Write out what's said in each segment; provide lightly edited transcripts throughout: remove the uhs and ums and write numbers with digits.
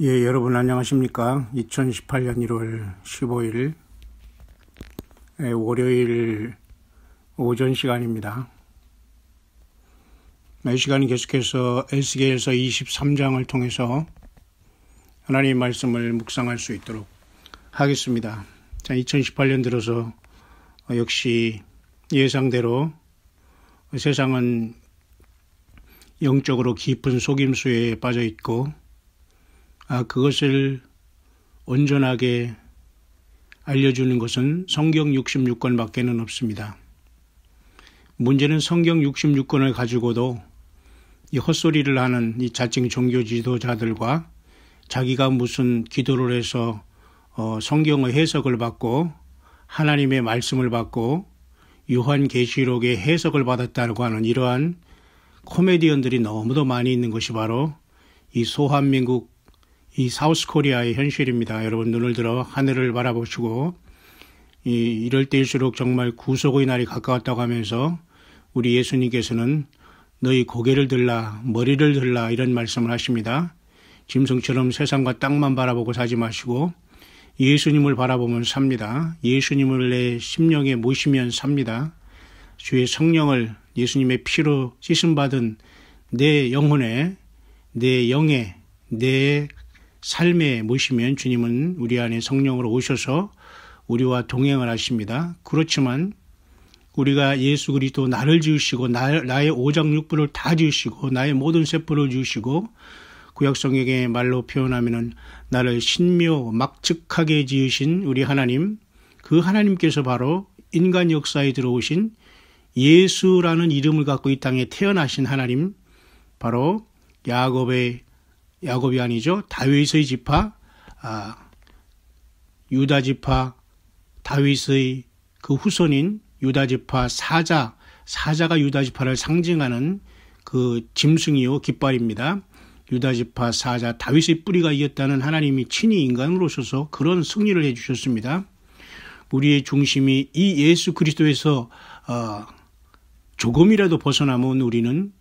예, 여러분 안녕하십니까? 2018년 1월 15일 월요일 오전 시간입니다. 이 시간은 계속해서 에스겔서 23장을 통해서 하나님의 말씀을 묵상할 수 있도록 하겠습니다. 자, 2018년 들어서 역시 예상대로 세상은 영적으로 깊은 속임수에 빠져 있고 그것을 온전하게 알려주는 것은 성경 66권밖에는 없습니다. 문제는 성경 66권을 가지고도 이 헛소리를 하는 이 자칭 종교 지도자들과 자기가 무슨 기도를 해서 성경의 해석을 받고 하나님의 말씀을 받고 요한계시록의 해석을 받았다고 하는 이러한 코미디언들이 너무도 많이 있는 것이 바로 이 소한민국 이 사우스 코리아의 현실입니다. 여러분 눈을 들어 하늘을 바라보시고 이럴 때일수록 정말 구속의 날이 가까웠다고 하면서 우리 예수님께서는 너희 고개를 들라 머리를 들라 이런 말씀을 하십니다. 짐승처럼 세상과 땅만 바라보고 사지 마시고 예수님을 바라보면 삽니다. 예수님을 내 심령에 모시면 삽니다. 주의 성령을 예수님의 피로 씻음받은 내 영혼에 내 영에 내 삶에 모시면 주님은 우리 안에 성령으로 오셔서 우리와 동행을 하십니다. 그렇지만 우리가 예수 그리스도 나를 지으시고 나의 오장육부를 다 지으시고 나의 모든 세포를 지으시고 구약성경의 말로 표현하면은 나를 신묘 막측하게 지으신 우리 하나님, 그 하나님께서 바로 인간 역사에 들어오신 예수라는 이름을 갖고 이 땅에 태어나신 하나님, 바로 야곱이 아니죠. 다윗의 지파, 유다 지파, 다윗의 그 후손인 유다 지파 사자가 유다 지파를 상징하는 그 짐승이요 깃발입니다. 유다 지파 사자 다윗의 뿌리가 이겼다는 하나님이 친히 인간으로 오셔서 그런 승리를 해주셨습니다. 우리의 중심이 이 예수 그리스도에서 조금이라도 벗어나면 우리는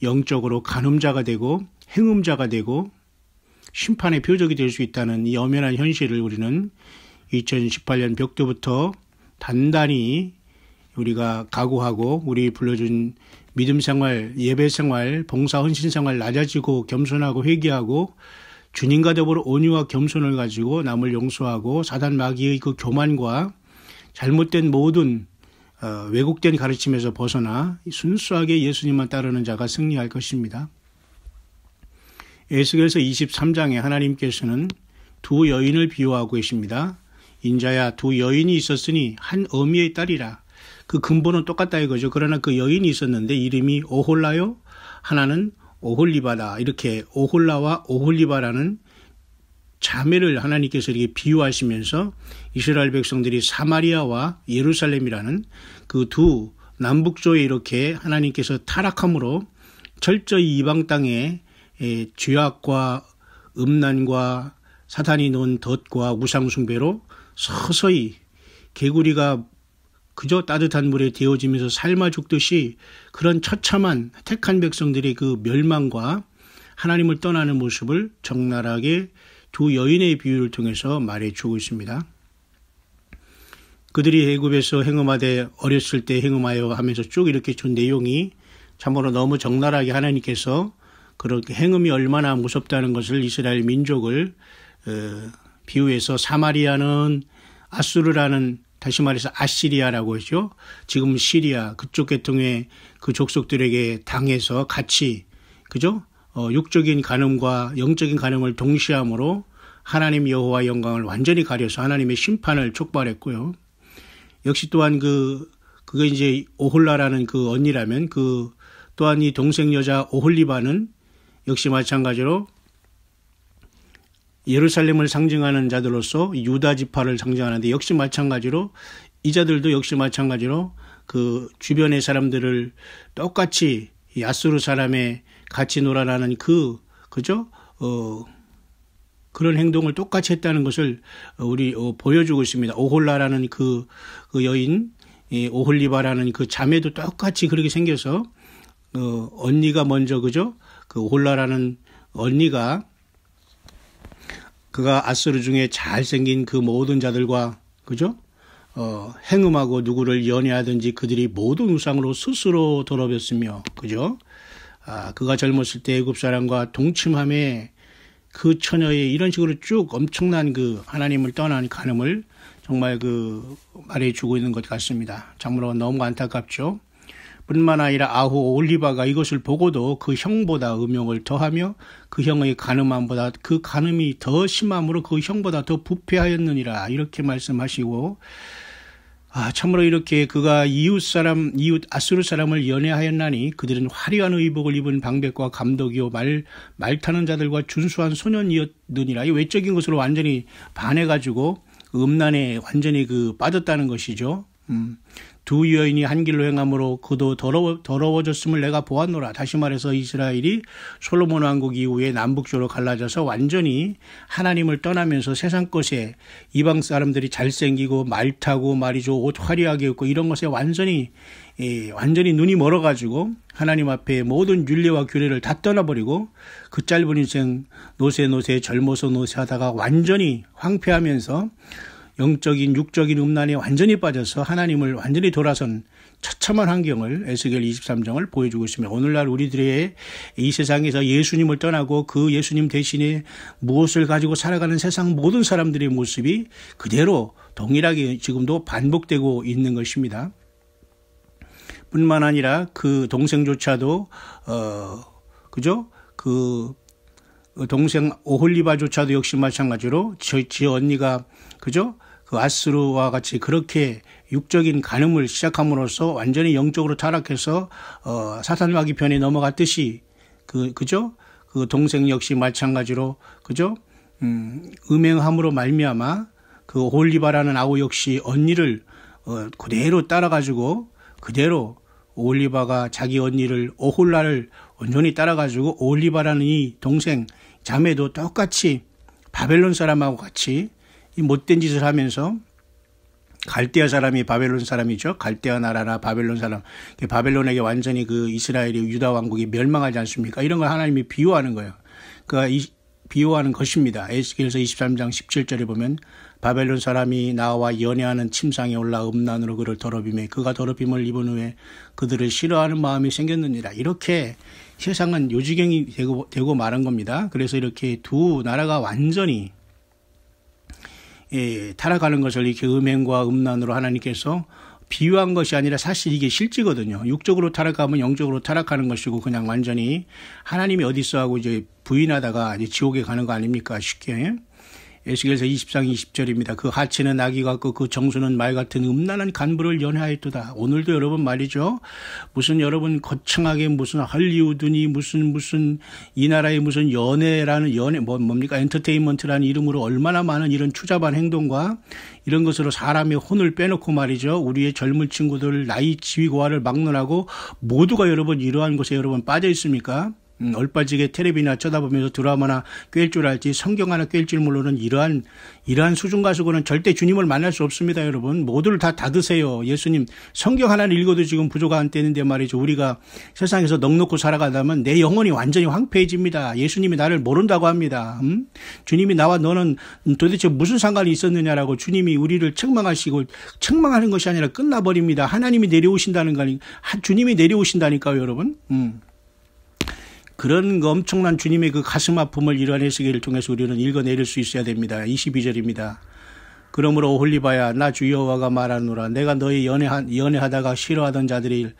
영적으로 간음자가 되고 행음자가 되고 심판의 표적이 될 수 있다는 이 엄연한 현실을 우리는 2018년 벽두부터 단단히 우리가 각오하고 우리 불러준 믿음생활, 예배생활, 봉사헌신생활 낮아지고 겸손하고 회개하고 주님과 더불어 온유와 겸손을 가지고 남을 용서하고 사단 마귀의 그 교만과 잘못된 모든 왜곡된 가르침에서 벗어나 순수하게 예수님만 따르는 자가 승리할 것입니다. 에스겔서 23장에 하나님께서는 두 여인을 비유하고 계십니다. 인자야 두 여인이 있었으니 한 어미의 딸이라. 그 근본은 똑같다 이거죠. 그러나 그 여인이 있었는데 이름이 오홀라요. 하나는 오홀리바다. 이렇게 오홀라와 오홀리바라는 자매를 하나님께서 이렇게 비유하시면서 이스라엘 백성들이 사마리아와 예루살렘이라는 그 두 남북조에 이렇게 하나님께서 타락함으로 철저히 이방 땅에 죄악과 음란과 사탄이 놓은 덫과 우상숭배로 서서히 개구리가 그저 따뜻한 물에 데워지면서 삶아 죽듯이 그런 처참한 택한 백성들의 그 멸망과 하나님을 떠나는 모습을 적나라하게 두 여인의 비유를 통해서 말해주고 있습니다. 그들이 애굽에서 행음하되 어렸을 때 행음하여 하면서 쭉 이렇게 준 내용이 참으로 너무 적나라하게 하나님께서 그렇게 행음이 얼마나 무섭다는 것을 이스라엘 민족을 비유해서 사마리아는 아수르라는 다시 말해서 아시리아라고 하죠. 지금 시리아 그쪽 계통의 그 족속들에게 당해서 같이 그죠? 육적인 간음과 영적인 간음을 동시함으로 하나님 여호와 영광을 완전히 가려서 하나님의 심판을 촉발했고요. 역시 또한 그거 이제 오홀라라는 그 언니라면 또한 이 동생 여자 오홀리바는 역시 마찬가지로 예루살렘을 상징하는 자들로서 유다 지파를 상징하는데 역시 마찬가지로 이 자들도 역시 마찬가지로 그 주변의 사람들을 똑같이 야스루 사람의 같이 놀아나는 그죠? 그런 행동을 똑같이 했다는 것을 우리 보여주고 있습니다. 오홀라라는 그 여인, 오홀리바라는 그 자매도 똑같이 그렇게 생겨서 언니가 먼저 그죠? 그 오홀라라는 언니가 그가 아수르 중에 잘생긴 그 모든 자들과 그죠? 행음하고 누구를 연애하든지 그들이 모든 우상으로 스스로 더럽혔으며 그죠? 그가 젊었을 때 애굽 사람과 동침함에 그 처녀의 이런 식으로 쭉 엄청난 그 하나님을 떠난 간음을 정말 그 말해주고 있는 것 같습니다. 참으로 너무 안타깝죠. 뿐만 아니라 아후 오홀리바가 이것을 보고도 그 형보다 음욕을 더하며 그 형의 간음함보다 그 간음이 더 심함으로 그 형보다 더 부패하였느니라 이렇게 말씀하시고 참으로 이렇게 그가 이웃 아수르 사람을 연애하였나니 그들은 화려한 의복을 입은 방백과 감독이요 말 타는 자들과 준수한 소년이었느니라. 이 외적인 것으로 완전히 반해가지고 음란에 완전히 빠졌다는 것이죠. 두 여인이 한 길로 행함으로 그도 더러워졌음을 내가 보았노라. 다시 말해서 이스라엘이 솔로몬 왕국 이후에 남북조로 갈라져서 완전히 하나님을 떠나면서 세상 것에 이방 사람들이 잘생기고 말 타고 말이죠 옷 화려하게 입고 이런 것에 완전히 눈이 멀어가지고 하나님 앞에 모든 율례와 규례를 다 떠나버리고 그 짧은 인생 노세 젊어서 노세하다가 완전히 황폐하면서 영적인 육적인 음란에 완전히 빠져서 하나님을 완전히 돌아선 처참한 환경을 에스겔 23장을 보여주고 있습니다. 오늘날 우리들의 이 세상에서 예수님을 떠나고 그 예수님 대신에 무엇을 가지고 살아가는 세상 모든 사람들의 모습이 그대로 동일하게 지금도 반복되고 있는 것입니다. 뿐만 아니라 그 동생조차도 그죠? 그 동생 오홀리바조차도 역시 마찬가지로 지 언니가 그죠? 그 아수르와 같이 그렇게 육적인 간음을 시작함으로써 완전히 영적으로 타락해서 사탄마귀 편에 넘어갔듯이 그죠? 그 동생 역시 마찬가지로 그죠? 음행함으로 말미암아 그 오홀리바라는 아우 역시 언니를 그대로 따라가지고 그대로 오홀리바가 자기 언니를 오홀라를 온전히 따라가지고 오홀리바라는 이 동생 자매도 똑같이 바벨론 사람하고 같이 이 못된 짓을 하면서 갈대아 사람이 바벨론 사람이죠. 갈대아 나라나 바벨론 사람. 바벨론에게 완전히 그 이스라엘이 유다 왕국이 멸망하지 않습니까? 이런 걸 하나님이 비유하는 거예요. 비유하는 것입니다. 에스겔서 23장 17절에 보면 바벨론 사람이 나와 연애하는 침상에 올라 음란으로 그를 더럽히며 그가 더럽힘을 입은 후에 그들을 싫어하는 마음이 생겼느니라. 이렇게 세상은 요지경이 되고 말한 겁니다. 그래서 이렇게 두 나라가 완전히 타락하는 것을 이렇게 음행과 음란으로 하나님께서 비유한 것이 아니라 사실 이게 실제거든요. 육적으로 타락하면 영적으로 타락하는 것이고 그냥 완전히 하나님이 어디 있어 하고 이제 부인하다가 이제 지옥에 가는 거 아닙니까? 쉽게. 에스겔서 20장 20절입니다. 그 하체는 나귀 같고 그 정수는 말 같은 음란한 간부를 연애하였도다. 오늘도 여러분 말이죠. 무슨 여러분 거창하게 무슨 할리우드니 무슨 이 나라의 무슨 연애라는 뭡니까? 엔터테인먼트라는 이름으로 얼마나 많은 이런 추잡한 행동과 이런 것으로 사람의 혼을 빼놓고 말이죠. 우리의 젊은 친구들 나이 지위고하를 막론하고 모두가 여러분 이러한 것에 여러분 빠져 있습니까? 얼빠지게 텔레비나 쳐다보면서 드라마나 꿰일 줄 알지 성경 하나 꿰일 줄 모르는 이러한 수준 가지고는 절대 주님을 만날 수 없습니다. 여러분 모두를 다 닫으세요. 예수님 성경 하나를 읽어도 지금 부족한 때인데 말이죠. 우리가 세상에서 넉넉고 살아가다면 내 영혼이 완전히 황폐해집니다. 예수님이 나를 모른다고 합니다. 주님이 나와 너는 도대체 무슨 상관이 있었느냐라고 주님이 우리를 책망하시고 책망하는 것이 아니라 끝나버립니다. 하나님이 내려오신다는 거 주님이 내려오신다니까요. 여러분. 그런 엄청난 주님의 그 가슴 아픔을 이러한 에스겔을 통해서 우리는 읽어내릴 수 있어야 됩니다. 22절입니다. 그러므로 오홀리바야 나 주 여호와가 말하노라 내가 너희 연애하다가 싫어하던 자들을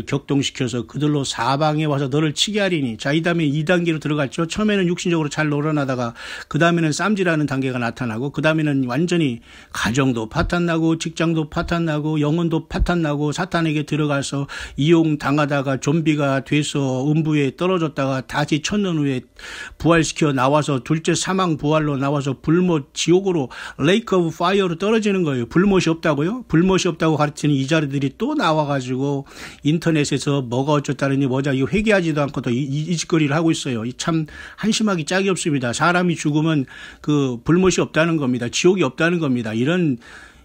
격동시켜서 그들로 사방에 와서 너를 치게 하리니. 자, 이 다음에 2단계로 들어갔죠. 처음에는 육신적으로 잘 놀아나다가 그 다음에는 쌈질하는 단계가 나타나고 그 다음에는 완전히 가정도 파탄나고 직장도 파탄나고 영혼도 파탄나고 사탄에게 들어가서 이용당하다가 좀비가 돼서 음부에 떨어졌다가 다시 천년 후에 부활시켜 나와서 둘째 사망 부활로 나와서 불못 지옥으로 레이크 오브 파이어로 떨어지는 거예요. 불못이 없다고요? 불못이 없다고 가르치는 이 자리들이 또 나와가지고 인터넷에서 뭐가 어쩌다느니 뭐자 이거 회개하지도 않고 또 이 짓거리를 하고 있어요. 참 한심하기 짝이 없습니다. 사람이 죽으면 그 불못이 없다는 겁니다. 지옥이 없다는 겁니다. 이런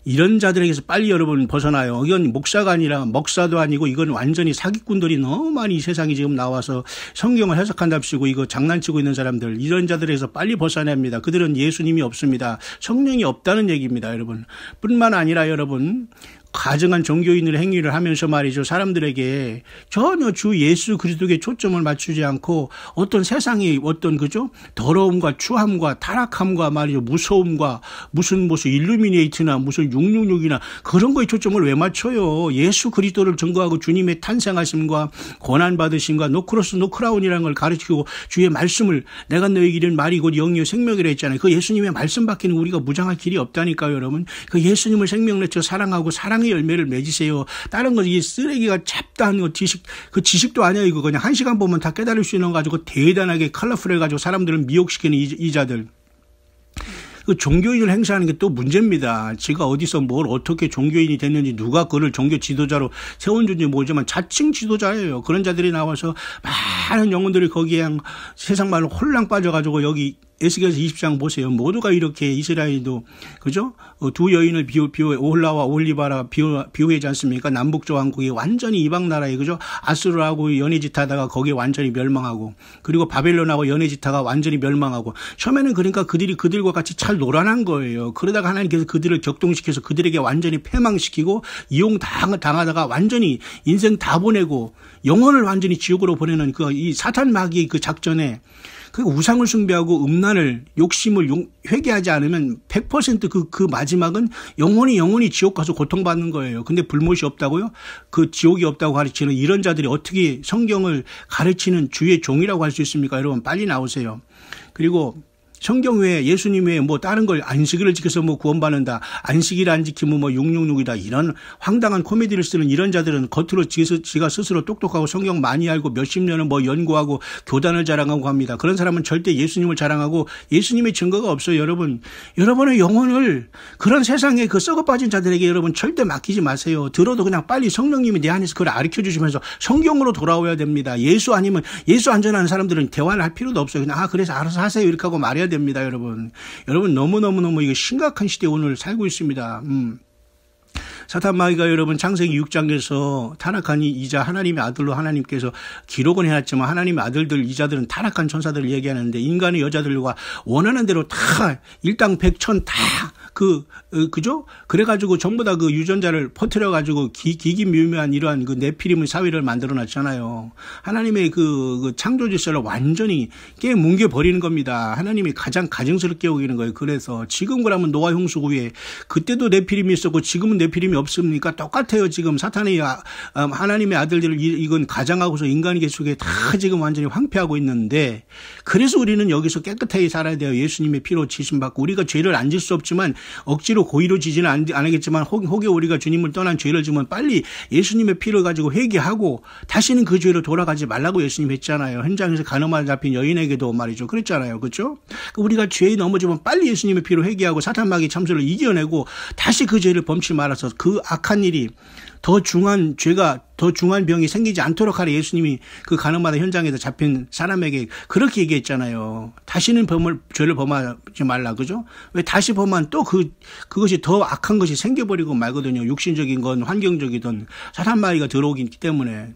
이런 자들에게서 빨리 여러분 벗어나요. 이건 목사가 아니라 먹사도 아니고 이건 완전히 사기꾼들이 너무 많이 이 세상에 지금 나와서 성경을 해석한답시고 이거 장난치고 있는 사람들, 이런 자들에게서 빨리 벗어납니다. 그들은 예수님이 없습니다. 성령이 없다는 얘기입니다, 여러분. 뿐만 아니라 여러분, 가증한 종교인의 행위를 하면서 말이죠, 사람들에게 전혀 주 예수 그리스도에 초점을 맞추지 않고 어떤 세상의 어떤 그죠 더러움과 추함과 타락함과 말이죠, 무서움과 무슨 일루미네이트나 무슨 666이나 그런 거에 초점을 왜 맞춰요? 예수 그리스도를 증거하고 주님의 탄생하심과 고난 받으심과 노크로스 노크라운이라는 걸 가르치고 주의 말씀을 내가 너에게 이른 말이 곧 영이요 생명이라 했잖아요. 그 예수님의 말씀밖에는 우리가 무장할 길이 없다니까요, 여러분. 그 예수님을 생명을 내쳐 사랑하고 사랑의 열매를 맺으세요. 다른 거 이 쓰레기가 잡다한 거 그 지식도 아니야. 이거 그냥 1시간 보면 다 깨달을 수 있는 거 가지고 대단하게 컬러풀해 가지고 사람들을 미혹시키는 이 자들. 그 종교인을 행사하는 게 또 문제입니다. 지가 어디서 뭘 어떻게 종교인이 됐는지 누가 그를 종교 지도자로 세워준지 모르지만 자칭 지도자예요. 그런 자들이 나와서 많은 영혼들이 거기에 세상 말로 홀랑 빠져가지고 여기 에스겔서 20장 보세요. 모두가 이렇게 이스라엘도 그죠? 두 여인을 비유해 오홀라와 오홀리바라 비유하지 않습니까? 남북조 왕국이 완전히 이방 나라에 그죠? 아수르하고 연애짓하다가 거기에 완전히 멸망하고, 그리고 바벨론하고 연애짓하다가 완전히 멸망하고, 처음에는 그러니까 그들이 그들과 같이 잘 놀아난 거예요. 그러다가 하나님께서 그들을 격동시켜서 그들에게 완전히 패망시키고 이용당하다가 완전히 인생 다 보내고 영혼을 완전히 지옥으로 보내는 이 사탄 마귀의 그 작전에 그 우상을 숭배하고 음란을 욕심을 회개하지 않으면 100% 그 마지막은 영원히 지옥 가서 고통받는 거예요. 근데 불못이 없다고요? 그 지옥이 없다고 가르치는 이런 자들이 어떻게 성경을 가르치는 주의 종이라고 할 수 있습니까? 여러분 빨리 나오세요. 그리고 성경 외에 예수님 외에 뭐 다른 걸 안식일을 지켜서 뭐 구원받는다, 안식일 안 지키면 뭐 666이다, 이런 황당한 코미디를 쓰는 이런 자들은 겉으로 지가 스스로 똑똑하고 성경 많이 알고 몇십 년을 뭐 연구하고 교단을 자랑하고 합니다. 그런 사람은 절대 예수님을 자랑하고 예수님의 증거가 없어요. 여러분의 영혼을 그런 세상에 그 썩어 빠진 자들에게 여러분 절대 맡기지 마세요. 들어도 그냥 빨리 성령님이 내 안에서 그걸 가르쳐 주시면서 성경으로 돌아오야 됩니다. 예수 아니면 예수 안전하는 사람들은 대화를 할 필요도 없어요. 그냥 그래서 알아서 하세요 이렇게 하고 말해야 됩니다, 여러분. 여러분 너무 이거 심각한 시대에 오늘 살고 있습니다. 사탄 마귀가 여러분 창세기 6장에서 타락한 이자 하나님의 아들로 하나님께서 기록은 해놨지만 하나님의 아들들 이자들은 타락한 천사들을 얘기하는데 인간의 여자들과 원하는 대로 다 일당 백천 다 그죠? 그래가지고 전부 다 그 유전자를 퍼뜨려가지고 기기묘묘한 이러한 그 네피림의 사회를 만들어놨잖아요. 하나님의 그 창조 질서를 완전히 뭉개버리는 겁니다. 하나님이 가장 가증스럽게 여기는 거예요. 그래서 지금 그러면 노아 홍수 후에 그때도 네피림이 있었고 지금은 네피림이 없습니까? 똑같아요. 지금 사탄의 하나님의 아들들을 이건 가장하고서 인간의 계속에 다 지금 완전히 황폐하고 있는데, 그래서 우리는 여기서 깨끗하게 살아야 돼요. 예수님의 피로 지심받고 우리가 죄를 안 질 수 없지만 억지로 고의로 지지는 안 하겠지만 혹여 우리가 주님을 떠난 죄를 지면 빨리 예수님의 피를 가지고 회개하고 다시는 그 죄로 돌아가지 말라고 예수님 했잖아요. 현장에서 간음하다 잡힌 여인에게도 말이죠. 그랬잖아요. 그렇죠? 우리가 죄에 넘어지면 빨리 예수님의 피로 회개하고 사탄 마귀 참소를 이겨내고 다시 그 죄를 범치 말아서 그 악한 일이 더 중한 병이 생기지 않도록 하려 예수님이 그 간음하다 현장에서 잡힌 사람에게 그렇게 얘기했잖아요. 다시는 죄를 범하지 말라, 그죠? 왜 다시 범하면 또 그것이 더 악한 것이 생겨버리고 말거든요. 육신적인 건 환경적이든 사탄 마귀가 들어오기 때문에.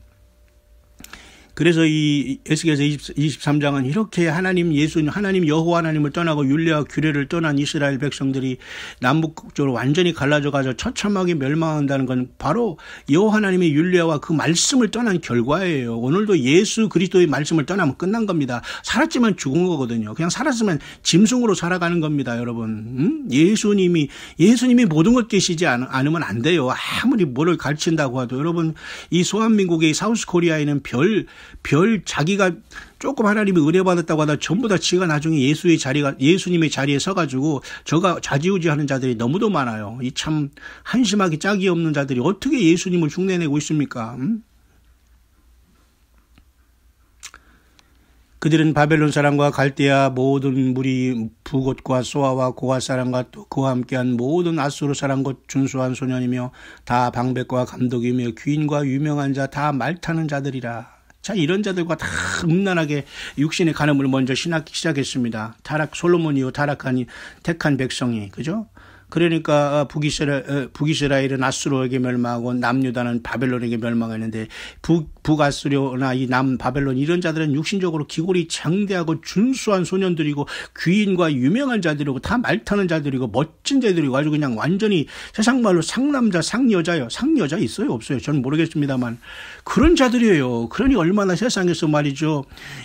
그래서 이 에스겔서 23장은 이렇게 하나님 여호와 하나님을 떠나고 율례와 규례를 떠난 이스라엘 백성들이 남북적으로 완전히 갈라져 가서 처참하게 멸망한다는 건 바로 여호와 하나님의 율례와 그 말씀을 떠난 결과예요. 오늘도 예수 그리스도의 말씀을 떠나면 끝난 겁니다. 살았지만 죽은 거거든요. 그냥 살았으면 짐승으로 살아가는 겁니다, 여러분. 예수님이 모든 것 계시지 않으면 안 돼요. 아무리 뭐를 가르친다고 해도. 여러분, 이 소한민국의 사우스 코리아에는 자기가 조금 하나님이 은혜 받았다고 하다 전부 다 지가 나중에 예수님의 자리에 서가지고 저가 좌지우지하는 자들이 너무도 많아요. 이 참 한심하게 짝이 없는 자들이 어떻게 예수님을 흉내내고 있습니까? 그들은 바벨론 사람과 갈대아 모든 무리 부곳과 소아와 고아 사람과 또 그와 함께한 모든 아수르 사람 곧 준수한 소년이며 다 방백과 감독이며 귀인과 유명한 자 다 말타는 자들이라. 자, 이런 자들과 다 음란하게 육신의 간음을 먼저 시작했습니다. 솔로몬이요, 택한 백성이, 그죠? 그러니까 북이스라엘은 아수르에게 멸망하고 남유다는 바벨론에게 멸망했는데 북아수르나 이 남바벨론 이런 자들은 육신적으로 기골이 장대하고 준수한 소년들이고 귀인과 유명한 자들이고 다 말타는 자들이고 멋진 자들이고 아주 그냥 완전히 세상 말로 상남자 상여자요. 상여자 있어요 없어요? 저는 모르겠습니다만 그런 자들이에요. 그러니 얼마나 세상에서 말이죠.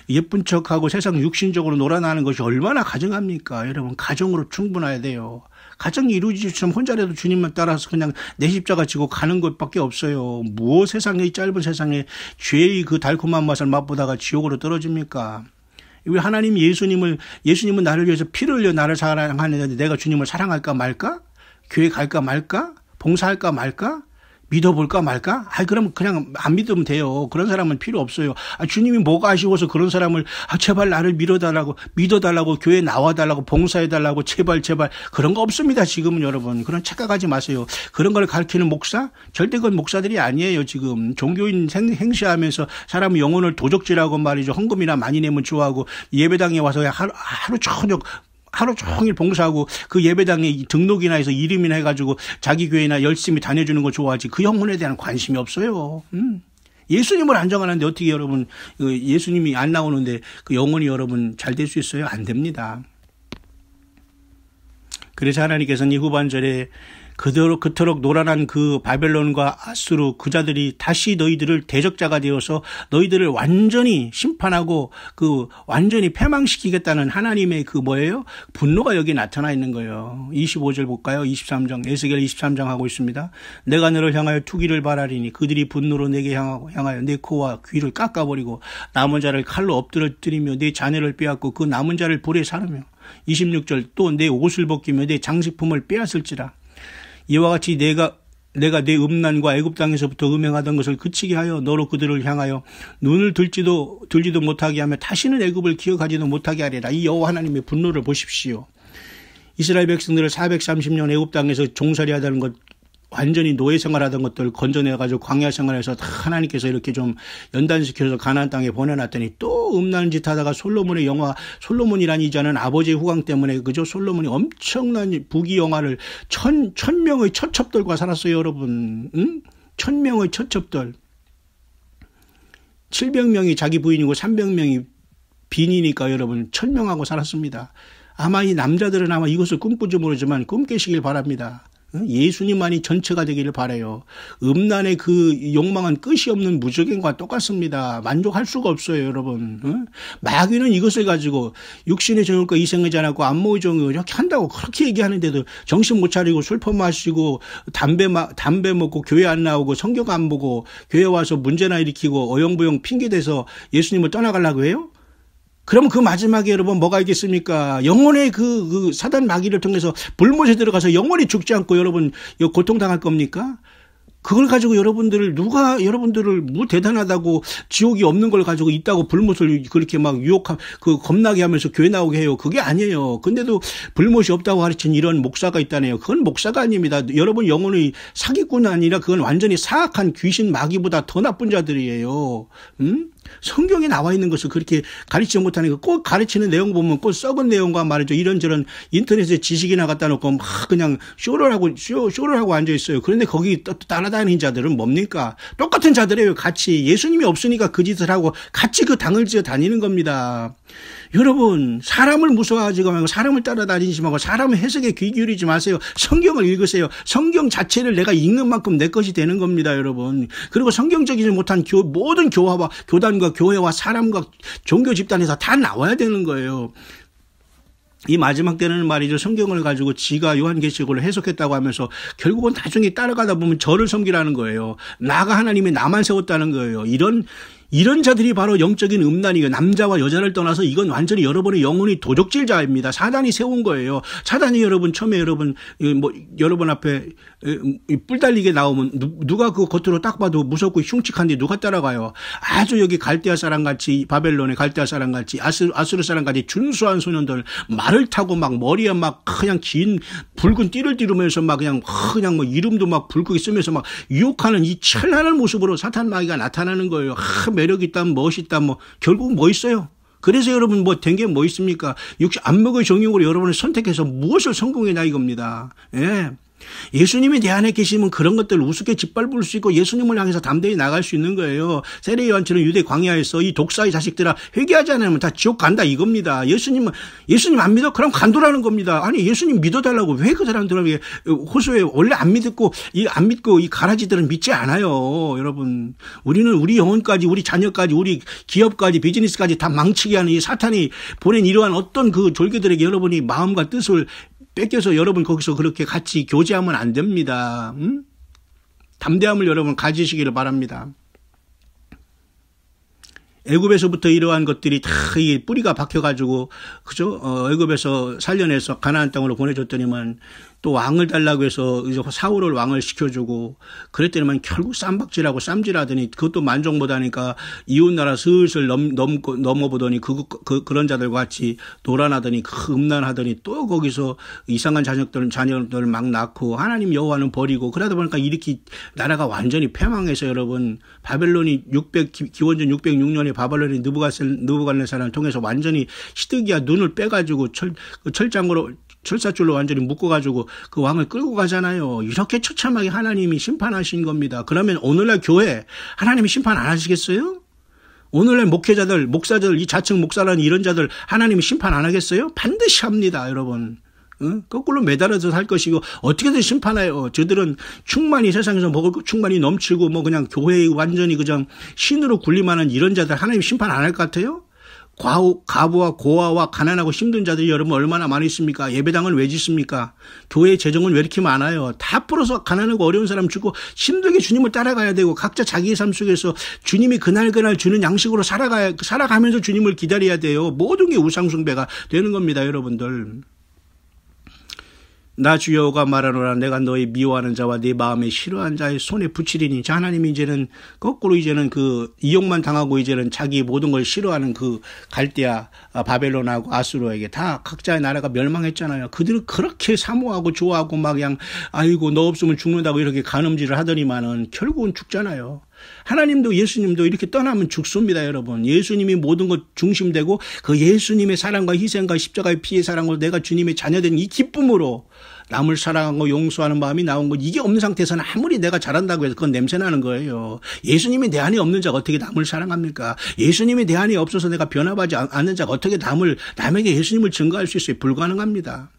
예쁜 척하고 세상 육신적으로 놀아나는 것이 얼마나 가증합니까? 여러분 가정으로 충분해야 돼요. 가정이 이루어지지만 혼자라도 주님만 따라서 그냥 내 십자가 지고 가는 것밖에 없어요. 무엇 세상에 이 짧은 세상에 죄의 그 달콤한 맛을 맛보다가 지옥으로 떨어집니까? 왜 하나님 예수님은 나를 위해서 피를 흘려 나를 사랑하는데 내가 주님을 사랑할까 말까? 교회 갈까 말까? 봉사할까 말까? 믿어볼까 말까? 그럼 그냥 안 믿으면 돼요. 그런 사람은 필요 없어요. 주님이 뭐가 아쉬워서 그런 사람을 제발 나를 믿어달라고 교회에 나와달라고 봉사해달라고 제발 그런 거 없습니다. 지금은 여러분. 그런 착각하지 마세요. 그런 걸 가르치는 목사? 절대 그건 목사들이 아니에요. 지금 종교인 행시하면서 사람 영혼을 도적질하고 말이죠. 헌금이나 많이 내면 좋아하고 예배당에 와서 하루 종일 봉사하고 그 예배당에 등록이나 해서 이름이나 해가지고 자기 교회나 열심히 다녀주는 거 좋아하지 그 영혼에 대한 관심이 없어요. 예수님을 안 정하는데 어떻게 여러분 예수님이 안 나오는데 그 영혼이 여러분 잘 될 수 있어요? 안 됩니다. 그래서 하나님께서는 이 후반절에 그토록 노란한 그 바벨론과 아수르 그 자들이 다시 너희들을 대적자가 되어서 너희들을 완전히 심판하고 완전히 패망시키겠다는 하나님의 분노가 여기 나타나 있는 거예요. 25절 볼까요? 23장 에스겔 23장 하고 있습니다. 내가 너를 향하여 투기를 발하리니 그들이 분노로 내게 향하여 내 코와 귀를 깎아버리고 남은 자를 칼로 엎드러뜨리며 내 자녀를 빼앗고 그 남은 자를 불에 사르며 26절 또 내 옷을 벗기며 내 장식품을 빼앗을지라. 이와 같이 내가 내 음란과 애굽 땅에서부터 음행하던 것을 그치게 하여 너로 그들을 향하여 눈을 들지도 못하게 하며 다시는 애굽을 기억하지도 못하게 하리라. 이 여호와 하나님의 분노를 보십시오. 이스라엘 백성들을 430년 애굽 땅에서 종살이 하다는 것 완전히 노예 생활하던 것들 건져내가지고 광야 생활에서 다 하나님께서 이렇게 좀 연단시켜서 가나안 땅에 보내놨더니 또 음란한 짓 하다가 솔로몬이라는 이자는 아버지의 후광 때문에 그죠? 솔로몬이 엄청난 부귀영화를 천명의 처첩들과 살았어요 여러분. 1000명의 처첩들 700명이 자기 부인이고 300명이 빈이니까 여러분 1000명하고 살았습니다. 아마 이 남자들은 아마 이것을 꿈꾸지 모르지만 꿈 깨시길 바랍니다. 예수님만이 전체가 되기를 바라요. 음란의 그 욕망은 끝이 없는 무적행과 똑같습니다. 만족할 수가 없어요 여러분. 마귀는 이것을 가지고 육신의 정욕과 이생하지 않았고 안모의 정욕 이렇게 한다고 그렇게 얘기하는데도 정신 못 차리고 술 퍼마시고 담배 먹고 교회 안 나오고 성경 안 보고 교회 와서 문제나 일으키고 어영부영 핑계대서 예수님을 떠나가려고 해요? 그럼 그 마지막에 여러분 뭐가 있겠습니까? 영혼의 그 사단 마귀를 통해서 불못에 들어가서 영원히 죽지 않고 여러분 고통당할 겁니까? 그걸 가지고 누가 여러분들을 뭐 대단하다고 지옥이 없는 걸 가지고 있다고 불못을 그렇게 막 겁나게 하면서 교회 나오게 해요. 그게 아니에요. 근데도 불못이 없다고 가르친 이런 목사가 있다네요. 그건 목사가 아닙니다. 여러분 영혼의 사기꾼이 아니라 그건 완전히 사악한 귀신 마귀보다 더 나쁜 자들이에요. 성경에 나와 있는 것을 그렇게 가르치지 못하는 거 꼭 가르치는 내용 보면 꼭 썩은 내용과 말이죠. 이런저런 인터넷에 지식이나 갖다 놓고 막 그냥 쇼를 하고 앉아 있어요. 그런데 거기 따라다니는 자들은 뭡니까? 똑같은 자들이에요. 같이 예수님이 없으니까 그 짓을 하고 같이 그 당을 지어 다니는 겁니다. 여러분 사람을 무서워하지 말고 사람을 따라다니지 말고 사람의 해석에 귀 기울이지 마세요. 성경을 읽으세요. 성경 자체를 내가 읽는 만큼 내 것이 되는 겁니다 여러분. 그리고 성경적이지 못한 모든 교단과 교회와 사람과 종교 집단에서 다 나와야 되는 거예요. 이 마지막 때는 말이죠. 성경을 가지고 지가 요한계시록을 해석했다고 하면서 결국은 나중에 따라가다 보면 저를 섬기라는 거예요. 나가 하나님이 나만 세웠다는 거예요. 이런 자들이 바로 영적인 음란이에요. 남자와 여자를 떠나서 이건 완전히 여러분의 영혼이 도적질자입니다. 사단이 세운 거예요. 사단이 처음에 여러분 앞에 뿔 달리게 나오면 누가 그 겉으로 딱 봐도 무섭고 흉측한데 누가 따라가요? 아주 여기 갈대아 사람같이 바벨론의 갈대아 사람같이 아수르 사람같이 준수한 소년들 말을 타고 막 머리에 막 그냥 긴 붉은 띠를 띠르면서 막 그냥 뭐 이름도 막 붉게 쓰면서 막 유혹하는 이 찬란한 모습으로 사탄 마귀가 나타나는 거예요. 매력 있다, 멋있다, 결국 뭐 있어요? 그래서 여러분 뭐 된 게 뭐 있습니까? 안목의 정욕으로 여러분을 선택해서 무엇을 성공했냐 이겁니다. 예. 예수님이 내 안에 계시면 그런 것들을 우습게 짓밟을 수 있고 예수님을 향해서 담대히 나갈 수 있는 거예요. 세례 요한처럼 유대 광야에서 이 독사의 자식들아 회개하지 않으면 다 지옥 간다 이겁니다. 예수님 안 믿어? 그럼 간두라는 겁니다. 아니 예수님 믿어달라고 왜 그 사람들에게 호소해? 원래 안 믿고 이 가라지들은 믿지 않아요. 여러분 우리는 우리 영혼까지 우리 자녀까지 우리 기업까지 비즈니스까지 다 망치게 하는 이 사탄이 보낸 이러한 어떤 그 졸개들에게 여러분이 마음과 뜻을 뺏겨서 여러분 거기서 그렇게 같이 교제하면 안 됩니다. 담대함을 여러분 가지시기를 바랍니다. 애굽에서부터 이러한 것들이 다 이 뿌리가 박혀가지고 그죠? 애굽에서 살려내서 가나안 땅으로 보내줬더니만 또 왕을 달라고 해서 이제 사울을 왕을 시켜주고 그랬더니만 결국 쌈박질하고 쌈질하더니 그것도 만족 못하니까 이웃나라 슬슬 넘어보더니 그런 자들과 같이 노란하더니 음란하더니 또 거기서 이상한 자녀들 막 낳고 하나님 여호와는 버리고 그러다 보니까 이렇게 나라가 완전히 패망해서 여러분 바벨론이 기원전 606년에 바벨론이 느부갓네살을 통해서 완전히 시드기야 눈을 빼가지고 철사줄로 완전히 묶어가지고 그 왕을 끌고 가잖아요. 이렇게 처참하게 하나님이 심판하신 겁니다. 그러면 오늘날 교회 하나님이 심판 안 하시겠어요? 오늘날 목사들, 이 자칭 목사라는 이런 자들 하나님이 심판 안 하겠어요? 반드시 합니다, 여러분. 거꾸로 매달아서 살 것이고 어떻게든 심판해요. 저들은 충만히 세상에서 먹을 거 충만히 넘치고 뭐 그냥 교회에 완전히 그냥 신으로 군림하는 이런 자들 하나님 심판 안 할 것 같아요? 과부와 고아와 가난하고 힘든 자들이 여러분 얼마나 많이 있습니까? 예배당을 왜 짓습니까? 교회 재정은 왜 이렇게 많아요? 다 풀어서 가난하고 어려운 사람 주고 힘들게 주님을 따라가야 되고 각자 자기의 삶 속에서 주님이 그날 주는 양식으로 살아가면서 주님을 기다려야 돼요. 모든 게 우상숭배가 되는 겁니다, 여러분들. 나 주여가 말하노라 내가 너희 미워하는 자와 네 마음에 싫어하는 자의 손에 붙이리니. 자, 하나님이 이제는 거꾸로 이제는 그 이용만 당하고 이제는 자기 모든 걸 싫어하는 그 갈대아 바벨론하고 아수르에게 다 각자의 나라가 멸망했잖아요. 그들은 그렇게 사모하고 좋아하고 막 그냥 아이고 너 없으면 죽는다고 이렇게 간음질을 하더니만은 결국은 죽잖아요. 하나님도 예수님도 이렇게 떠나면 죽습니다, 여러분. 예수님이 모든 것 중심되고 그 예수님의 사랑과 희생과 십자가의 피의 사랑으로 내가 주님의 자녀된 이 기쁨으로 남을 사랑하고 용서하는 마음이 나온 것, 이게 없는 상태에서는 아무리 내가 잘한다고 해서 그건 냄새나는 거예요. 예수님이 내 안에 없는 자가 어떻게 남을 사랑합니까? 예수님이 내 안에 없어서 내가 변화하지 않는 자가 어떻게 남에게 예수님을 증거할 수 있어요? 불가능합니다.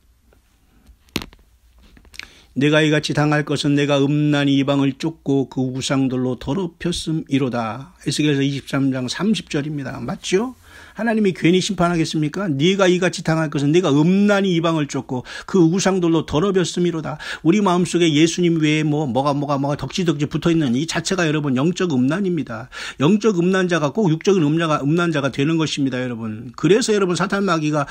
내가 이같이 당할 것은 내가 음란히 이방을 쫓고 그 우상들로 더럽혔음이로다. 에스겔서 23장 30절입니다. 맞죠? 하나님이 괜히 심판하겠습니까? 네가 이같이 당할 것은 네가 음란히 이방을 쫓고 그 우상들로 더럽혔음이로다. 우리 마음속에 예수님 외에 뭐가 덕지덕지 붙어있는 이 자체가 여러분 영적 음란입니다. 영적 음란자가 꼭 육적인 음란자가 되는 것입니다, 여러분. 그래서 여러분 사탄 마귀가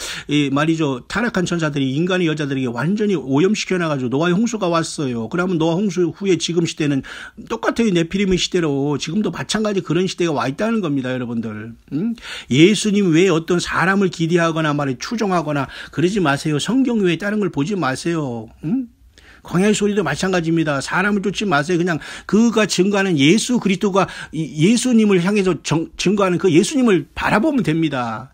말이죠, 타락한 천사들이 인간의 여자들에게 완전히 오염시켜놔가지고 노아의 홍수가 왔어요. 그러면 노아 홍수 후에 지금 시대는 똑같아요. 네피림의 시대로 지금도 마찬가지 그런 시대가 와 있다는 겁니다, 여러분들. 예수님 외에 어떤 사람을 기대하거나 추종하거나 그러지 마세요. 성경 외에 다른 걸 보지 마세요. 광야의 소리도 마찬가지입니다. 사람을 쫓지 마세요. 그냥 그가 증거하는 예수 그리스도가 예수님을 향해서 증거하는 그 예수님을 바라보면 됩니다.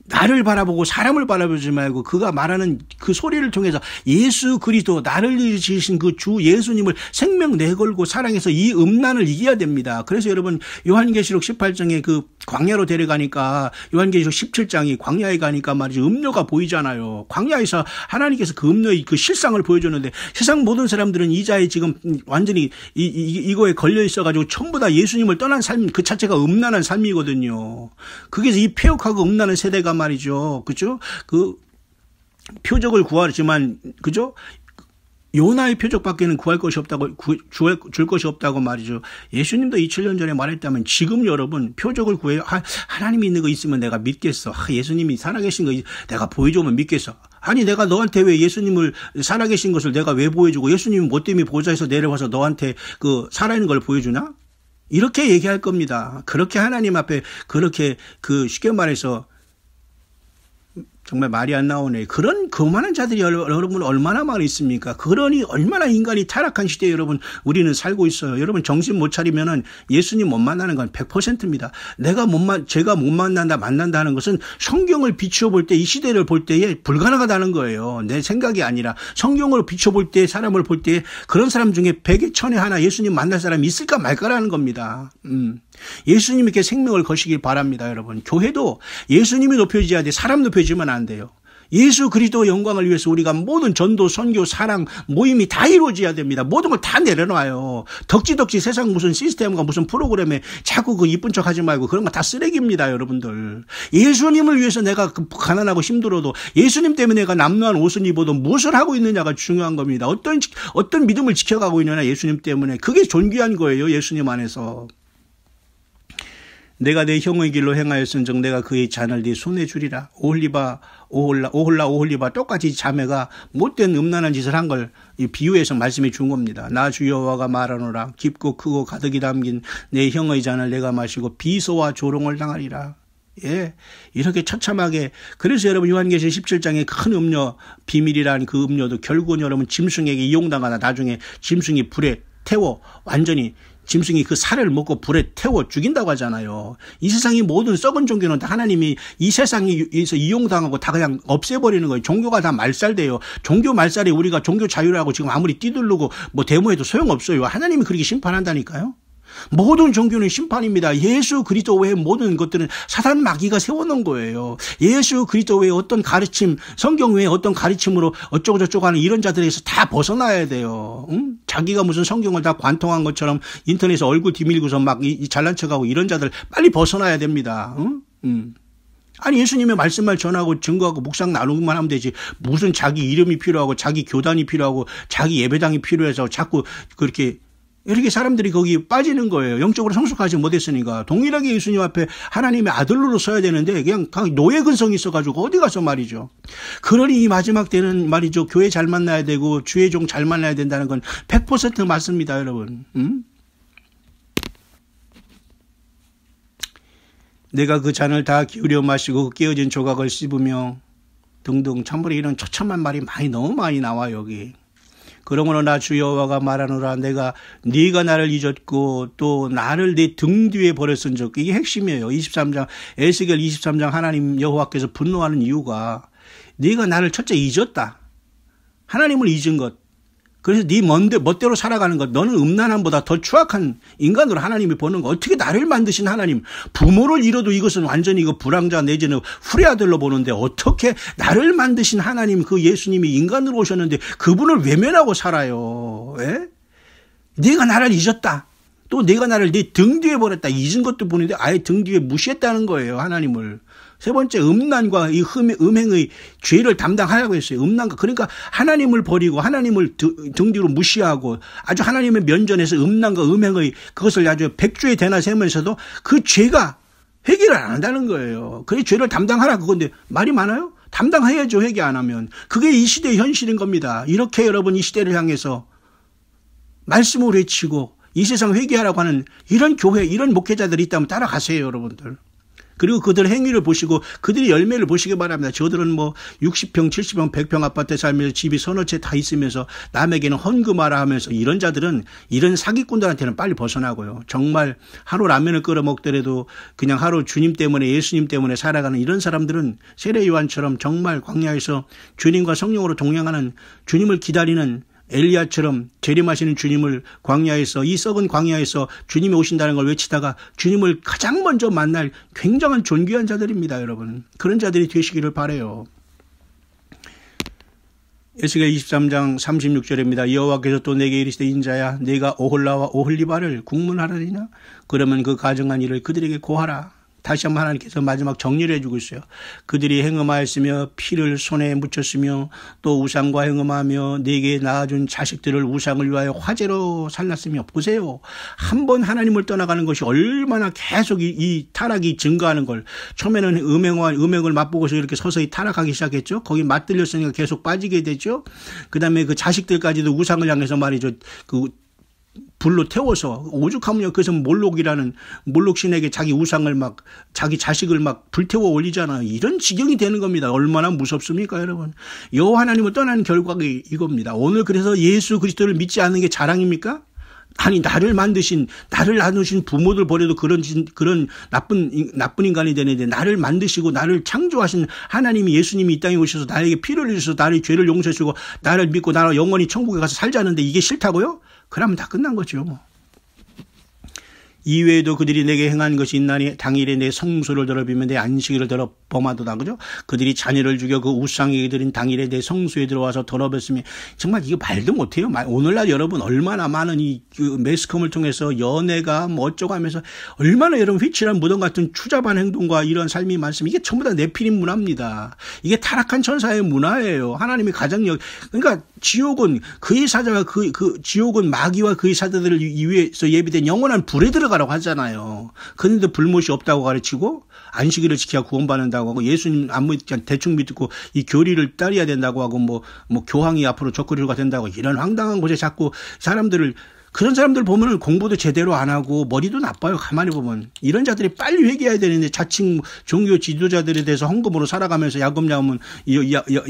나를 바라보고 사람을 바라보지 말고 그가 말하는 그 소리를 통해서 예수 그리스도 나를 지으신 그 주 예수님을 생명 내걸고 사랑해서 이 음란을 이겨야 됩니다. 그래서 여러분 요한계시록 18장에 그 광야로 데려가니까 요한계시록 17장이 광야에 가니까 말이죠. 음료가 보이잖아요. 광야에서 하나님께서 그 음료의 그 실상을 보여줬는데 세상 모든 사람들은 이자에 지금 완전히 이거에 걸려 있어가지고 전부 다 예수님을 떠난 삶 그 자체가 음란한 삶이거든요. 그래서 이 폐역하고 음란한 세대가 말이죠. 그죠? 그 표적을 구하지만 그죠? 요나의 표적밖에는 구할 것이 없다고 줄 것이 없다고 말이죠. 예수님도 2000년 전에 말했다면 지금 여러분 표적을 구해요. 하나님이 있는 거 있으면 내가 믿겠어. 예수님이 살아계신 거 내가 보여주면 믿겠어. 아니 내가 너한테 왜 예수님을 살아계신 것을 내가 왜 보여주고 예수님이 뭐 때문에 보좌에서 내려와서 너한테 그 살아있는 걸 보여주나? 이렇게 얘기할 겁니다. 그렇게 하나님 앞에 그렇게 그 쉽게 말해서 정말 말이 안 나오네. 그런 그만한 자들이 여러분 얼마나 많이 있습니까? 그러니 얼마나 인간이 타락한 시대에 여러분 우리는 살고 있어요. 여러분 정신 못 차리면은 예수님 못 만나는 건 100%입니다. 제가 못 만난다 하는 것은 성경을 비추어 볼 때 이 시대를 볼 때에 불가능하다는 거예요. 내 생각이 아니라 성경을 비추어 볼 때 사람을 볼 때 그런 사람 중에 100에 1000에 하나 예수님 만날 사람이 있을까 말까라는 겁니다. 예수님께 생명을 거시길 바랍니다, 여러분. 교회도 예수님이 높여져야 돼. 사람 높여지면 안 돼요. 예수 그리스도 영광을 위해서 우리가 모든 전도, 선교, 사랑, 모임이 다 이루어져야 됩니다. 모든 걸 다 내려놔요. 덕지덕지 세상 무슨 시스템과 무슨 프로그램에 자꾸 그 이쁜 척 하지 말고 그런 거 다 쓰레기입니다, 여러분들. 예수님을 위해서 내가 가난하고 힘들어도 예수님 때문에 내가 남루한 옷을 입어도 무엇을 하고 있느냐가 중요한 겁니다. 어떤 믿음을 지켜가고 있느냐 예수님 때문에. 그게 존귀한 거예요, 예수님 안에서. 내가 내 형의 길로 행하였은즉 내가 그의 잔을 네 손에 주리라. 오홀라 똑같이 자매가 못된 음란한 짓을 한 걸 비유해서 말씀해 준 겁니다. 나 주 여호와가 말하노라. 깊고 크고 가득이 담긴 내 형의 잔을 내가 마시고 비소와 조롱을 당하리라. 예, 이렇게 처참하게. 그래서 여러분 요한계시록 17장에 큰 음료 비밀이라는 그 음료도 결국은 여러분 짐승에게 이용당하다 나중에 짐승이 불에 태워 완전히 짐승이 그 살을 먹고 불에 태워 죽인다고 하잖아요. 이 세상의 모든 썩은 종교는 하나님이 이 세상에서 이용당하고 다 그냥 없애버리는 거예요. 종교가 다 말살돼요. 종교 말살에 우리가 종교 자유라고 지금 아무리 뛰들르고 뭐 데모해도 소용없어요. 하나님이 그렇게 심판한다니까요. 모든 종교는 심판입니다. 예수 그리스도 외의 모든 것들은 사단 마귀가 세워놓은 거예요. 예수 그리스도 외의 어떤 가르침, 성경 외의 어떤 가르침으로 어쩌고 저쩌고 하는 이런 자들에서 다 벗어나야 돼요. 응? 자기가 무슨 성경을 다 관통한 것처럼 인터넷에 얼굴 뒤밀고서 막 잘난 척하고 이런 자들 빨리 벗어나야 됩니다. 응? 아니 예수님의 말씀을 전하고 증거하고 묵상 나누기만 하면 되지. 무슨 자기 이름이 필요하고 자기 교단이 필요하고 자기 예배당이 필요해서 자꾸 그렇게 이렇게 사람들이 거기 빠지는 거예요. 영적으로 성숙하지 못했으니까. 동일하게 예수님 앞에 하나님의 아들로 서야 되는데 그냥 노예 근성이 있어가지고 어디 가서 말이죠. 그러니 이 마지막 때는 말이죠. 교회 잘 만나야 되고 주의 종 잘 만나야 된다는 건 100% 맞습니다, 여러분. 내가 그 잔을 다 기울여 마시고 그 깨어진 조각을 씹으며 등등. 참으로 이런 처참한 말이 너무 많이 나와요, 여기. 그러므로 나 주 여호와가 말하노라. 네가 나를 잊었고 또 나를 네 등 뒤에 버렸은즉. 이게 핵심이에요. 23장 에스겔 23장 하나님 여호와께서 분노하는 이유가 네가 나를 첫째 잊었다. 하나님을 잊은 것. 그래서 네 멋대로 살아가는 것. 너는 음란함보다 더 추악한 인간으로 하나님이 보는 거. 어떻게 나를 만드신 하나님. 부모를 잃어도 이것은 완전히 이거 불황자 내지는 후레아들로 보는데 어떻게 나를 만드신 하나님 그 예수님이 인간으로 오셨는데 그분을 외면하고 살아요. 예? 네가 나를 잊었다. 또 내가 나를 네 등 뒤에 버렸다. 잊은 것도 보는데 아예 등 뒤에 무시했다는 거예요. 하나님을. 세 번째 음란과 이 음행의 죄를 담당하라고 했어요. 음란과. 그러니까 하나님을 버리고 하나님을 등 뒤로 무시하고 아주 하나님의 면전에서 음란과 음행의 그것을 아주 백주에 대나 세면서도 그 죄가 회개를 안 한다는 거예요. 그래 죄를 담당하라 그건데 말이 많아요? 담당해야죠. 회개 안 하면. 그게 이 시대의 현실인 겁니다. 이렇게 여러분 이 시대를 향해서 말씀을 외치고 이 세상 회개하라고 하는 이런 교회 이런 목회자들이 있다면 따라가세요, 여러분들. 그리고 그들의 행위를 보시고 그들의 열매를 보시기 바랍니다. 저들은 뭐 60평, 70평, 100평 아파트에 살면서 집이 서너 채 다 있으면서 남에게는 헌금하라 하면서 이런 자들은 이런 사기꾼들한테는 빨리 벗어나고요. 정말 하루 라면을 끓여 먹더라도 그냥 하루 주님 때문에 예수님 때문에 살아가는 이런 사람들은 세례 요한처럼 정말 광야에서 주님과 성령으로 동행하는 주님을 기다리는 엘리야처럼 재림하시는 주님을 광야에서 이 썩은 광야에서 주님이 오신다는 걸 외치다가 주님을 가장 먼저 만날 굉장한 존귀한 자들입니다, 여러분. 그런 자들이 되시기를 바라요. 에스겔 23장 36절입니다. 여호와께서 또 내게 이르시되 인자야 네가 오홀라와 오홀리바를 국문하라니나 그러면 그 가정한 일을 그들에게 고하라. 다시 한번 하나님께서 마지막 정리를 해주고 있어요. 그들이 행음하였으며 피를 손에 묻혔으며 또 우상과 행음하며 네게 낳아준 자식들을 우상을 위하여 화제로 살랐으며. 보세요. 한번 하나님을 떠나가는 것이 얼마나 계속 이 타락이 증가하는 걸. 처음에는 음행을 맛보고서 이렇게 서서히 타락하기 시작했죠. 거기 맛들렸으니까 계속 빠지게 되죠. 그 다음에 그 자식들까지도 우상을 향해서 말이죠. 불로 태워서 오죽하면요. 그래서 몰록 신에게 자기 우상을 막 자기 자식을 막 불태워 올리잖아요. 이런 지경이 되는 겁니다. 얼마나 무섭습니까, 여러분? 여호와 하나님을 떠난 결과가 이겁니다. 오늘 그래서 예수 그리스도를 믿지 않는 게 자랑입니까? 아니, 나를 낳으신 부모들 버려도 그런 나쁜 인간이 되는데, 나를 만드시고 나를 창조하신 하나님이, 예수님이 이 땅에 오셔서 나에게 피를 흘리셔서 나의 죄를 용서해주고 나를 믿고 나를 영원히 천국에 가서 살자는데 이게 싫다고요? 그러면 다 끝난 거죠, 뭐. 이외에도 그들이 내게 행한 것이 있나니 당일에 내 성소를 더럽히면 내 안식일을 범하도다. 그죠? 그들이 자녀를 죽여 그 우상에게 드린 당일에 내 성소에 들어와서 더럽혔으니, 정말 이거 말도 못해요. 오늘날 여러분 얼마나 많은 그 매스컴을 통해서 연애가 뭐 어쩌고 하면서 얼마나 여러분 휘칠한 무덤 같은 추잡한 행동과 이런 삶이 많습니다. 이게 전부 다 네피림 문화입니다. 이게 타락한 천사의 문화예요. 하나님이 그러니까 지옥은 그의 사자가 지옥은 마귀와 그의 사자들을 위해서 예비된 영원한 불에 들어가라고 하잖아요. 그런데 불못이 없다고 가르치고 안식일을 지켜야 구원받는다고 하고 예수님 대충 믿고 이 교리를 따라야 된다고 하고 뭐 교황이 앞으로 적그리스도가 된다고 이런 황당한 곳에 자꾸 그런 사람들 보면 공부도 제대로 안 하고 머리도 나빠요. 가만히 보면. 이런 자들이 빨리 회개해야 되는데 자칭 종교 지도자들에 대해서 헌금으로 살아가면서 야금야금은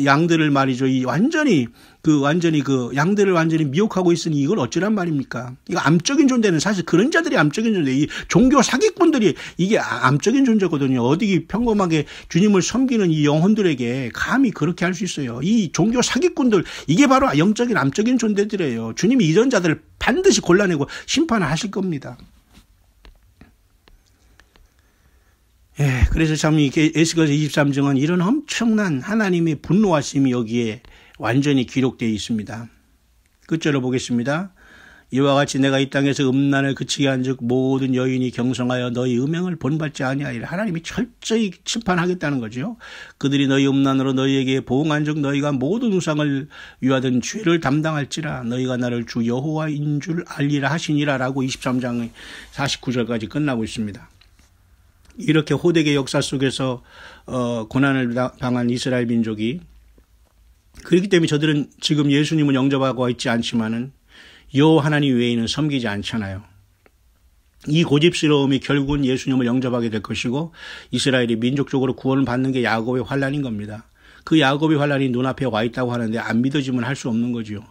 양들을 말이죠. 완전히 양들을 완전히 미혹하고 있으니 이걸 어쩌란 말입니까? 이거 암적인 존재는 사실 그런 자들이 암적인 존재. 이 종교 사기꾼들이 이게 암적인 존재거든요. 어디 평범하게 주님을 섬기는 이 영혼들에게 감히 그렇게 할 수 있어요. 이 종교 사기꾼들, 이게 바로 영적인 암적인 존재들이에요. 주님이 이런 자들을 반드시 골라내고 심판을 하실 겁니다. 예, 그래서 참 이게 에스겔서 23장은 이런 엄청난 하나님의 분노하심이 여기에 완전히 기록되어 있습니다. 끝절로 보겠습니다. 이와 같이 내가 이 땅에서 음란을 그치게 한즉 모든 여인이 경성하여 너희 음행을 본받지 아니하리라. 하나님이 철저히 심판하겠다는 거죠. 그들이 너희 음란으로 너희에게 보응한즉 너희가 모든 우상을 위하던 죄를 담당할지라. 너희가 나를 주 여호와인 줄 알리라 하시니라라고 23장 49절까지 끝나고 있습니다. 이렇게 호되게 역사 속에서 고난을 당한 이스라엘 민족이, 그렇기 때문에 저들은 지금 예수님을 영접하고 있지 않지만은 여호와 하나님 외에는 섬기지 않잖아요. 이 고집스러움이 결국은 예수님을 영접하게 될 것이고 이스라엘이 민족적으로 구원을 받는 게 야곱의 환란인 겁니다. 그 야곱의 환란이 눈앞에 와 있다고 하는데 안 믿어지면 할 수 없는 거죠.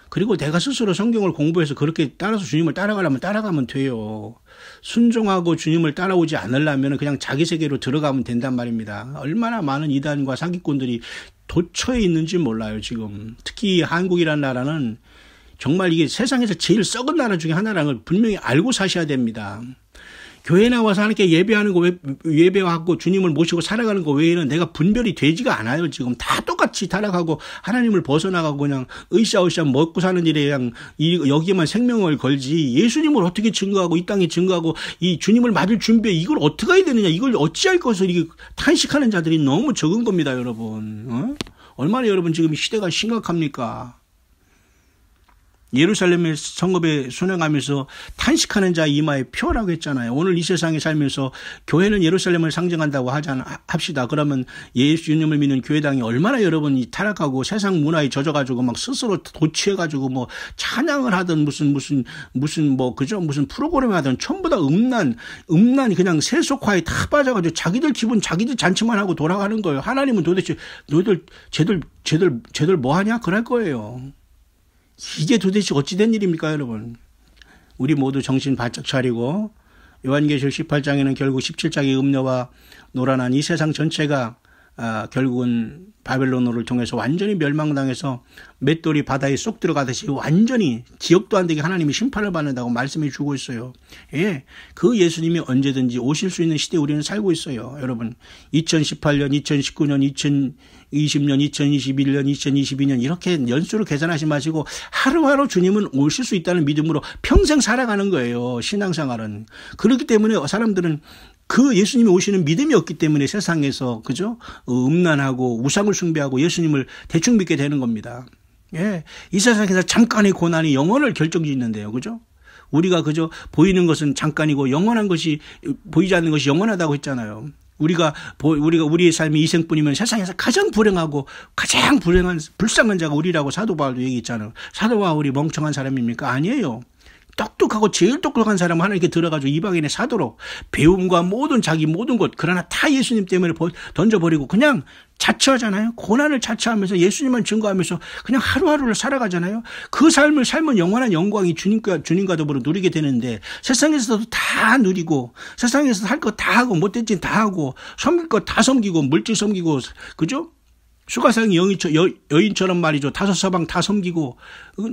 그리고 내가 스스로 성경을 공부해서 그렇게 따라서 주님을 따라가려면 따라가면 돼요. 순종하고 주님을 따라오지 않으려면 그냥 자기 세계로 들어가면 된단 말입니다. 얼마나 많은 이단과 사기꾼들이 도처에 있는지 몰라요, 지금. 특히 한국이라는 나라는 정말 이게 세상에서 제일 썩은 나라 중에 하나라는 걸 분명히 알고 사셔야 됩니다. 교회 나와서 하나님께 예배하는 거, 예배하고 주님을 모시고 살아가는 거 외에는 내가 분별이 되지가 않아요. 지금 다 똑같이 타락하고 하나님을 벗어나가고 그냥 으쌰으쌰 먹고 사는 일에 그냥 여기에만 생명을 걸지, 예수님을 어떻게 증거하고 이 땅에 증거하고 이 주님을 맞을 준비에 이걸 어떻게 해야 되느냐, 이걸 어찌할 것을 이게 탄식하는 자들이 너무 적은 겁니다, 여러분. 얼마나 여러분 지금 시대가 심각합니까? 예루살렘의 성읍에 순행하면서 탄식하는 자 이마에 표라고 했잖아요. 오늘 이 세상에 살면서 교회는 예루살렘을 상징한다고 합시다. 그러면 예수님을 믿는 교회당이 얼마나 여러분이 타락하고 세상 문화에 젖어가지고 막 스스로 도취해가지고 뭐 찬양을 하든 무슨 프로그램을 하든 전부 다 음란 그냥 세속화에 다 빠져가지고 자기들 기분 자기들 잔치만 하고 돌아가는 거예요. 하나님은 도대체 너희들 쟤들 뭐 하냐 그럴 거예요. 이게 도대체 어찌된 일입니까, 여러분? 우리 모두 정신 바짝 차리고 요한계시록 18장에는 결국 17장의 음녀와 노란한 이 세상 전체가 결국은 바벨론어를 통해서 완전히 멸망당해서 맷돌이 바다에 쏙 들어가듯이 완전히 기억도 안 되게 하나님이 심판을 받는다고 말씀해 주고 있어요. 예, 그 예수님이 언제든지 오실 수 있는 시대에 우리는 살고 있어요. 여러분, 2018년, 2019년, 2020년, 2021년, 2022년 이렇게 연수를 계산하지 마시고 하루하루 주님은 오실 수 있다는 믿음으로 평생 살아가는 거예요. 신앙생활은. 그렇기 때문에 사람들은 그 예수님이 오시는 믿음이 없기 때문에 세상에서, 그죠? 음란하고 우상을 숭배하고 예수님을 대충 믿게 되는 겁니다. 예. 이 세상에서 잠깐의 고난이 영혼을 결정짓는데요. 그죠? 우리가 그저 보이는 것은 잠깐이고 영원한 것이, 보이지 않는 것이 영원하다고 했잖아요. 우리의 삶이 이생뿐이면 세상에서 가장 불행하고 가장 불쌍한 자가 우리라고 사도 바울도 얘기했잖아요. 사도 바울이 멍청한 사람입니까? 아니에요. 똑똑하고 제일 똑똑한 사람 하나님께 들어가지고 이방인의 사도로 배움과 모든 자기 모든 것 그러나 다 예수님 때문에 던져버리고 그냥 자처하잖아요. 고난을 자처하면서 예수님만 증거하면서 그냥 하루하루를 살아가잖아요. 그 삶을 살면 영원한 영광이 주님과 더불어 누리게 되는데 세상에서도 다 누리고 세상에서 할 것 다 하고 못된 짓 다 하고 섬길 것 다 섬기고 물질 섬기고 그죠? 수가성 여인처럼 말이죠. 5서방 다 섬기고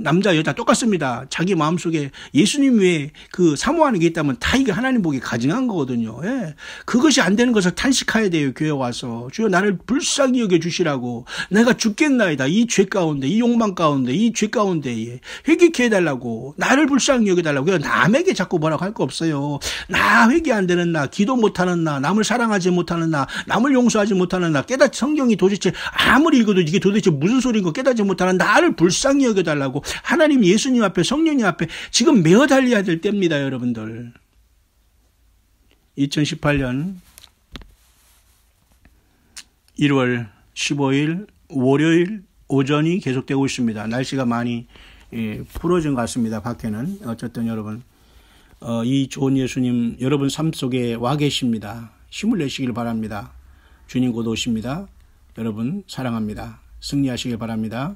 남자 여자 똑같습니다. 자기 마음속에 예수님 외에 그 사모하는 게 있다면 다 이게 하나님 보기 가증한 거거든요. 예. 그것이 안 되는 것을 탄식해야 돼요. 교회 와서. 주여 나를 불쌍히 여겨 주시라고. 내가 죽겠나이다. 이 죄 가운데 이 욕망 가운데 이 죄 가운데 회개케 해달라고. 나를 불쌍히 여겨달라고. 남에게 자꾸 뭐라고 할 거 없어요. 나 회개 안 되는 나 기도 못하는 나 남을 사랑하지 못하는 나 남을 용서하지 못하는 나 깨닫지 성경이 도대체 아무리 읽어도 이게 도대체 무슨 소리인 거 깨닫지 못하는 나를 불쌍히 여겨달라고 하나님 예수님 앞에 성령님 앞에 지금 메어 달려야 될 때입니다. 여러분들. 2018년 1월 15일 월요일 오전이 계속되고 있습니다. 날씨가 많이 풀어진 것 같습니다. 밖에는. 어쨌든 여러분 이 좋은 예수님 여러분 삶 속에 와 계십니다. 힘을 내시길 바랍니다. 주님 곧 오십니다. 여러분 사랑합니다. 승리하시길 바랍니다.